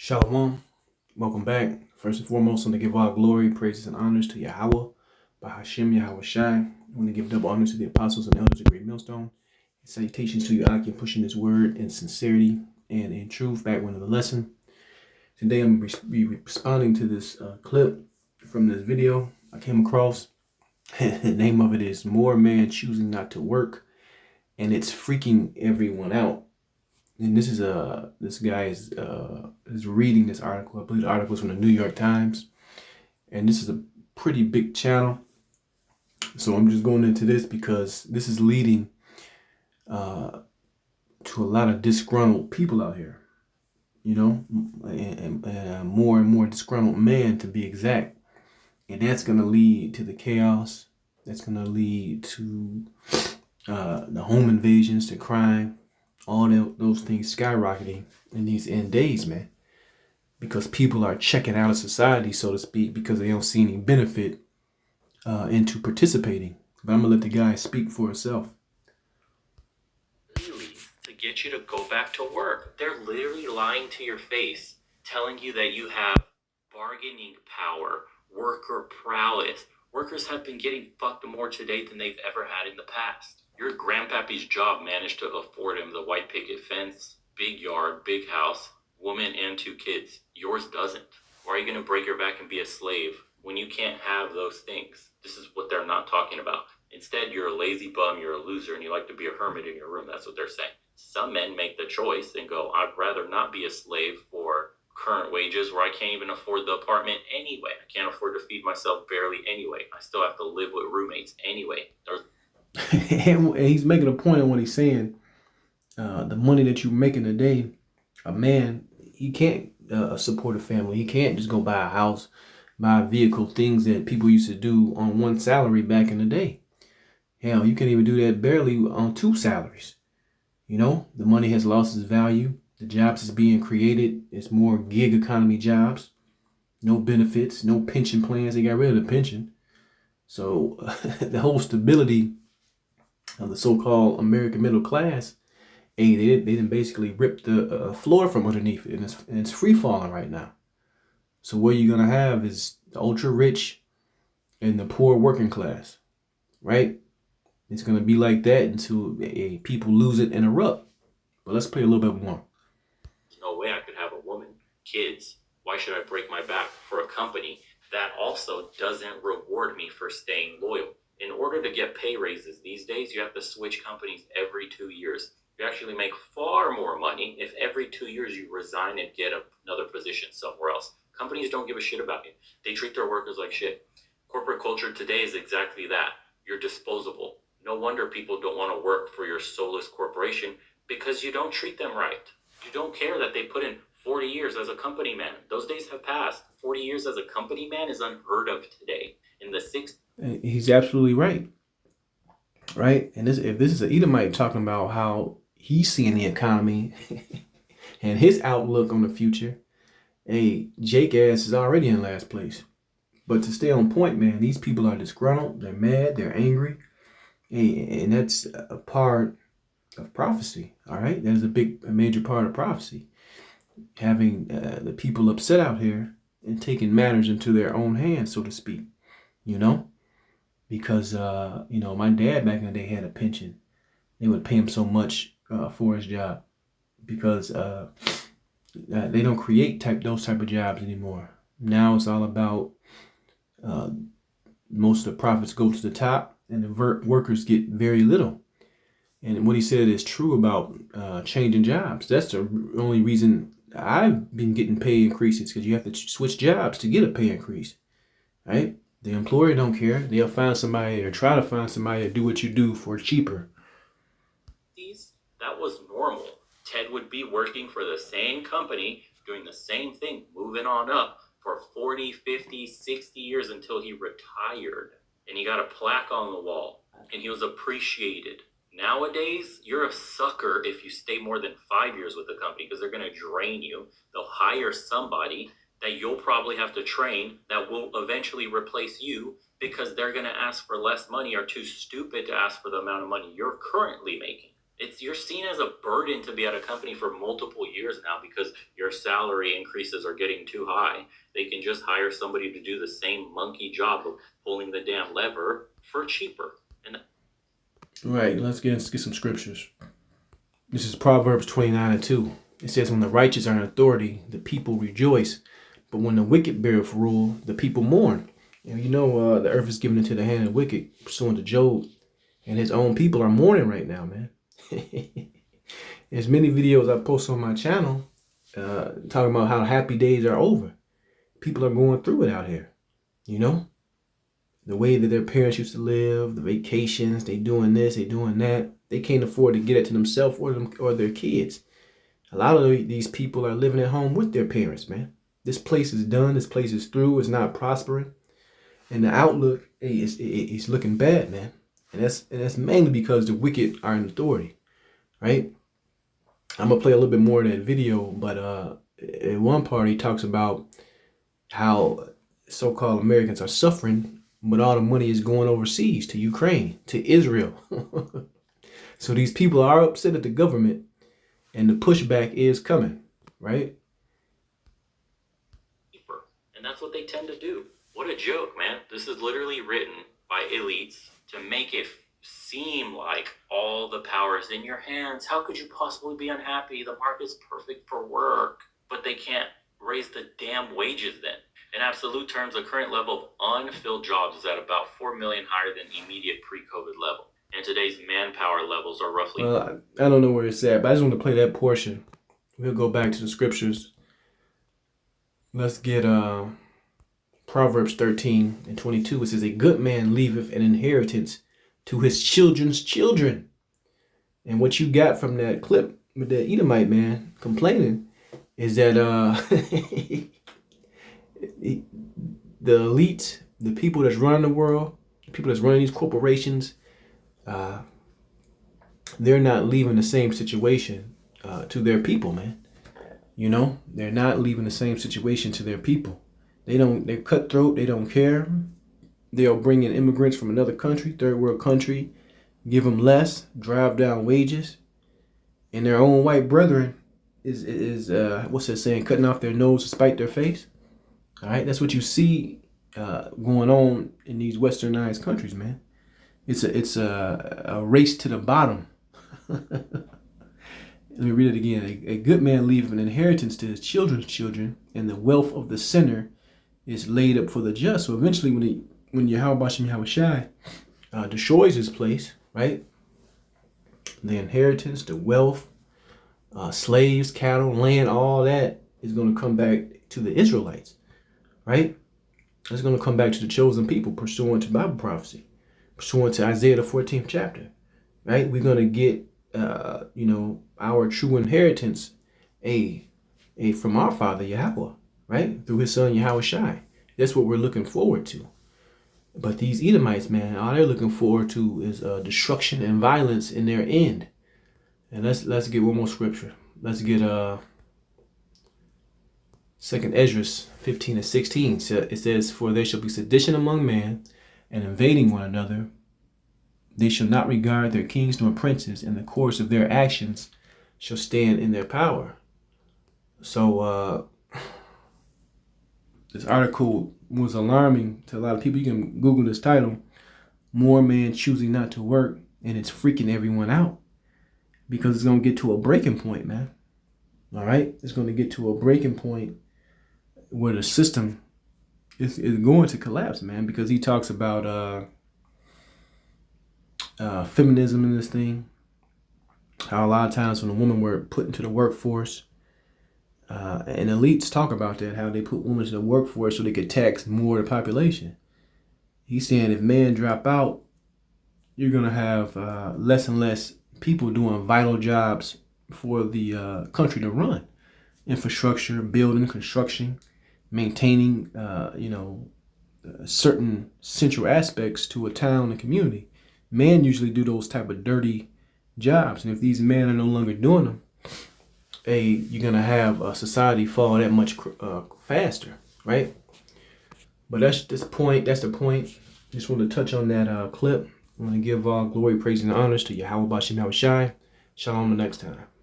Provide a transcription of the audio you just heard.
Shalom. Welcome back. First and foremost, I want to give all glory, praises, and honors to Yahweh, Bahashem Yahweh Shai. I want to give double honors to the apostles and elders of Great Millstone. And salutations to you, Aki, pushing this word in sincerity and in truth. Back one of the lesson. Today, I'm going to be responding to this clip from this video I came across. The name of it is More Man Choosing Not to Work, and it's freaking everyone out. And this is this guy is reading this article. I believe the article is from the New York Times, and this is a pretty big channel. So I'm just going into this because this is leading to a lot of disgruntled people out here, you know, and more and more disgruntled men, to be exact. And that's going to lead to the chaos. That's going to lead to the home invasions, to crime, all those things skyrocketing in these end days, man. Because people are checking out of society, so to speak, because they don't see any benefit into participating. But I'm going to let the guy speak for himself. Really, to get you to go back to work. They're literally lying to your face, telling you that you have bargaining power, worker prowess. Workers have been getting fucked more today than they've ever had in the past. Your grandpappy's job managed to afford him the white picket fence, big yard, big house, woman and 2 kids. Yours doesn't. Why are you going to break your back and be a slave when you can't have those things? This is what they're not talking about. Instead, you're a lazy bum, you're a loser, and you like to be a hermit in your room. That's what they're saying. Some men make the choice and go, I'd rather not be a slave for current wages where I can't even afford the apartment anyway. I can't afford to feed myself barely anyway. I still have to live with roommates anyway. And he's making a point on what he's saying. The money that you're making today, a man, he can't support a family. He can't just go buy a house, buy a vehicle, things that people used to do on one salary back in the day. Hell, you can't even do that barely on 2 salaries. You know, the money has lost its value. The jobs is being created. It's more gig economy jobs. No benefits, no pension plans. They got rid of the pension. So the whole stability of the so-called American middle class, they didn't basically rip the floor from underneath it, and it's free falling right now. So what you're gonna have is the ultra rich and the poor working class, right? It's gonna be like that until people lose it and erupt. But let's play a little bit more. There's no way I could have a woman, kids. Why should I break my back for a company that also doesn't reward me for staying loyal? In order to get pay raises these days, you have to switch companies every 2 years. You actually make far more money if every 2 years you resign and get another position somewhere else. Companies don't give a shit about you. They treat their workers like shit. Corporate culture today is exactly that. You're disposable. No wonder people don't want to work for your soulless corporation, because you don't treat them right. You don't care that they put in 40 years as a company man. Those days have passed. 40 years as a company man is unheard of today. In the 60s. He's absolutely right. Right? And if this is an Edomite talking about how he's seeing the economy and his outlook on the future, hey, Jake ass is already in last place. But to stay on point, man, these people are disgruntled. They're mad. They're angry. And that's a part of prophecy. All right. That is a major part of prophecy. Having the people upset out here and taking matters into their own hands, so to speak, you know, because, you know, my dad back in the day had a pension. They would pay him so much for his job because they don't create those type of jobs anymore. Now it's all about most of the profits go to the top and the workers get very little. And what he said is true about changing jobs. That's the only reason I've been getting pay increases, because you have to switch jobs to get a pay increase, right? The employer don't care. They'll find somebody or try to find somebody to do what you do for cheaper. That was normal. Ted would be working for the same company, doing the same thing, moving on up for 40, 50, 60 years until he retired. And he got a plaque on the wall, and he was appreciated. Nowadays, you're a sucker if you stay more than 5 years with the company, because they're going to drain you. They'll hire somebody that you'll probably have to train that will eventually replace you, because they're going to ask for less money or too stupid to ask for the amount of money you're currently making. You're seen as a burden to be at a company for multiple years now because your salary increases are getting too high. They can just hire somebody to do the same monkey job of pulling the damn lever for cheaper. And Right, let's get some scriptures. This is Proverbs 29:2. It says, when the righteous are in authority, the people rejoice. But when the wicked beareth rule, the people mourn. And the earth is given into the hand of the wicked, pursuant to Job. And his own people are mourning right now, man. There's many videos I post on my channel talking about how happy days are over. People are going through it out here. The way that their parents used to live, the vacations, they doing this, they doing that. They can't afford to get it to themselves or their kids. A lot of these people are living at home with their parents, man. This place is done. This place is through. It's not prospering. And the outlook is looking bad, man. And that's mainly because the wicked are in authority, right? I'm going to play a little bit more of that video, but in one part he talks about how so-called Americans are suffering, but all the money is going overseas to Ukraine, to Israel. So these people are upset at the government, and the pushback is coming, right? And that's what they tend to do. What a joke, man. This is literally written by elites to make it seem like all the power is in your hands. How could you possibly be unhappy? The market's perfect for work. But they can't raise the damn wages then. In absolute terms, the current level of unfilled jobs is at about 4 million higher than immediate pre-COVID level. And today's manpower levels are roughly... Well, I don't know where it's at, but I just want to play that portion. We'll go back to the scriptures. Let's get Proverbs 13:22. It says, a good man leaveth an inheritance to his children's children. And what you got from that clip with that Edomite man complaining is that the elites, the people that's running the world, the people that's running these corporations, they're not leaving the same situation to their people, man. They're not leaving the same situation to their people. They're cutthroat. They don't care. They'll bring in immigrants from another country, third world country, give them less, drive down wages. And their own white brethren is what's that saying, cutting off their nose to spite their face. All right, that's what you see going on in these westernized countries, man. It's a race to the bottom. Let me read it again. A good man leaveth an inheritance to his children's children, and the wealth of the sinner is laid up for the just. So eventually, when Yahweh Shem Yahushai destroys his place, right? The inheritance, the wealth, slaves, cattle, land, all that is going to come back to the Israelites, right? It's going to come back to the chosen people, pursuant to Bible prophecy, pursuant to Isaiah the 14th chapter, right? We're going to get our true inheritance from our Father Yahweh, right? Through his son Yahweh Shai. That's what we're looking forward to. But these Edomites, man, all they're looking forward to is destruction and violence in their end. And let's get one more scripture. Let's get 2nd Esdras 15:16. It says, for there shall be sedition among men, and invading one another. They shall not regard their kings nor princes, and the course of their actions shall stand in their power. So this article was alarming to a lot of people. You can Google this title, More Men Choosing Not to Work, and it's freaking everyone out because it's going to get to a breaking point, man. All right? It's going to get to a breaking point where the system is going to collapse, man, because he talks about feminism in this thing. How a lot of times when a woman were put into the workforce, and elites talk about that, how they put women into the workforce so they could tax more of the population. He's saying if men drop out, you're going to have less and less people doing vital jobs for the country to run. Infrastructure, building, construction, maintaining, certain central aspects to a town and community. Men usually do those type of dirty jobs. And if these men are no longer doing them, you're going to have a society fall that much faster, right? But that's the point. Just want to touch on that clip. I want to give all glory, praise, and honors to Yahweh Bashem Yahushai, Shalom the next time.